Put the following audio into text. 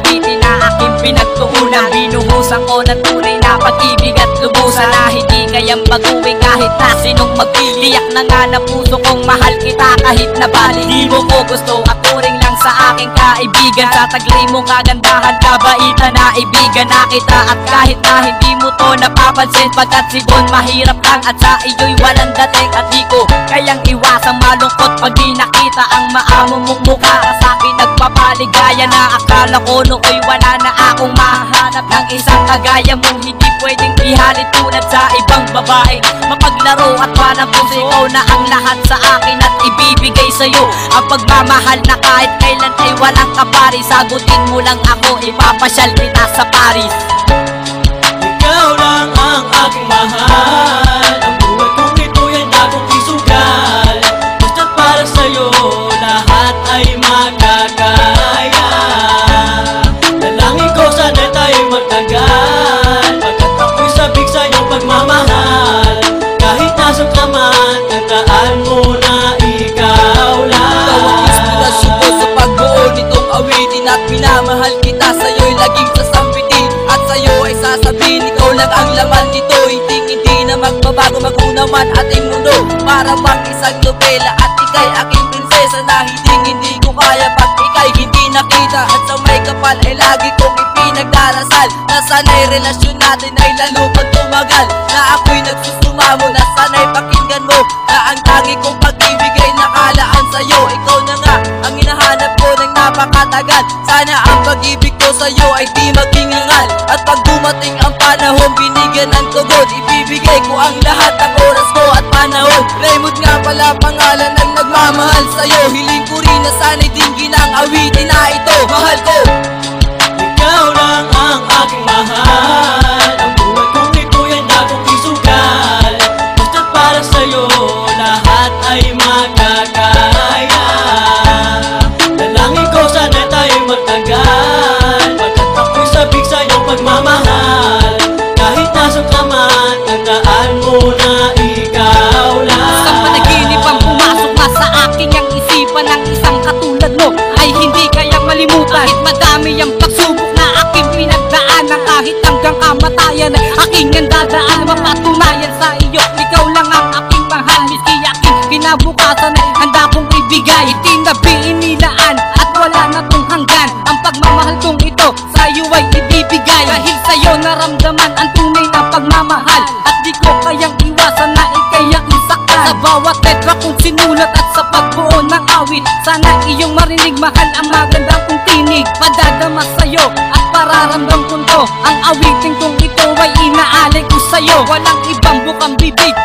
awitin na aking pinagtuunan. Binuhusan ko ng tunay na pag-ibig at lubusan na hindi kayang baguhin kahit na sinong magpili. Tiyak na nga na puso kong mahal kita kahit na bali di mo ko gusto. Ako rin lang sa aking kaibigan, sa taglay mong kagandahan, kabaitan na ibigan na kita. At kahit na hindi mo to napapansin, pagkat sibon mahirap lang at sa iyo'y walang dating. At di ko kayang iwasang malungkot pag di nakita ang maamo mong mukha. Sa'kin nagpapaligaya na akala ko nooy wala na akong mahanap ng isang kagaya mo. Hindi pwedeng ihalit tulad sa ibang babae, mapaglaro at parang puso. Ikaw na ang lahat sa akin at ibibigay sa'yo ang pagmamahal na kahit kailan ay walang kapari. Sagutin mo lang ako, ipapasyal kita sa Paris. Ikaw lang ang aking mahal, ang buhay kong ito'y handa kong isugal. Basta't para sa'yo lahat ay magkakaya. Dalangin ko sana tayo'y magtagal, pagkat ako'y sabik sa iyong pagmamahal. Kahit nasaan ka man, tandaan mo na ikaw lang. Ikaw ang inspirasyon ko sa pagbuo nitong awitin. At minamahal kita, sa'yo'y laging sasambitin. At sa'yo ay sasabihin, ikaw lang ang laman nito. Hindi na magbabago, mag-una man ating mundo. Para bang isang nobela at ika'y aking prinsesa na hindi ko kaya pag ika'y hindi nakita. At sa may kapal ay lagi kong ipinagdarasal na sana'y relasyon natin ay lalo pag tumagal. Na ako'y nagsusumamo, na sana'y pakinggan mo na ang tangi kong pag-ibig ay nakalaan sa'yo. Ikaw na nga ang hinahanap ko ng napakatagal. Sana ang pag-ibig ko sa'yo ay di maghingal. At pag dumating ang panahon, binigyan ng tugon. Ibibigay ko ang lahat ng oras ko at panahon. Raymond nga pala pangalan ng nagmamahal sa'yo. Hiling ko rin na sana'y dinggin ang awitin na ito. Mahal ko, Ikaw lang ang aking mahal, ang buhay kong ito'y handa kong isugal. Basta't para sa'yo lahat ay magkakaya. Dalangin ko sana tayo'y magtagal, pagkat ako'y sabik sa iyong pagmamahal. Kahit nasaan ka man, tandaan mo na ikaw lang. Isang panaginip ang pumasok na sa aking ang isipan. Ng isang katulad mo ay hindi kayang malimutan. Kahit madami ang pagsubok na aking pinagdaanan, kahit hanggang kamatayan ay aking ang dadaan. Mapatunayan sa iyo, ikaw lang ang aking mahal. Miski aking kinabukasan ay handa kong ibigay. Itinabi, inilaan at wala na tong hanggan. Ang pagmamahal kong ito sa iyo ay ibibigay. Dahil sa iyo naramdaman ang tunay na pagmamahal. At di ko kayang iwasan na ika'y aking saktan. Sa bawat letra kong sinulat at sa pagbuo ng awit, sana iyong marinig mahal ang magandang kong tinig. Padadama sa'yo at pararamdam ko to. Ang awitin kong ito ay inaalay ko sa'yo. Walang ibang bukang bibig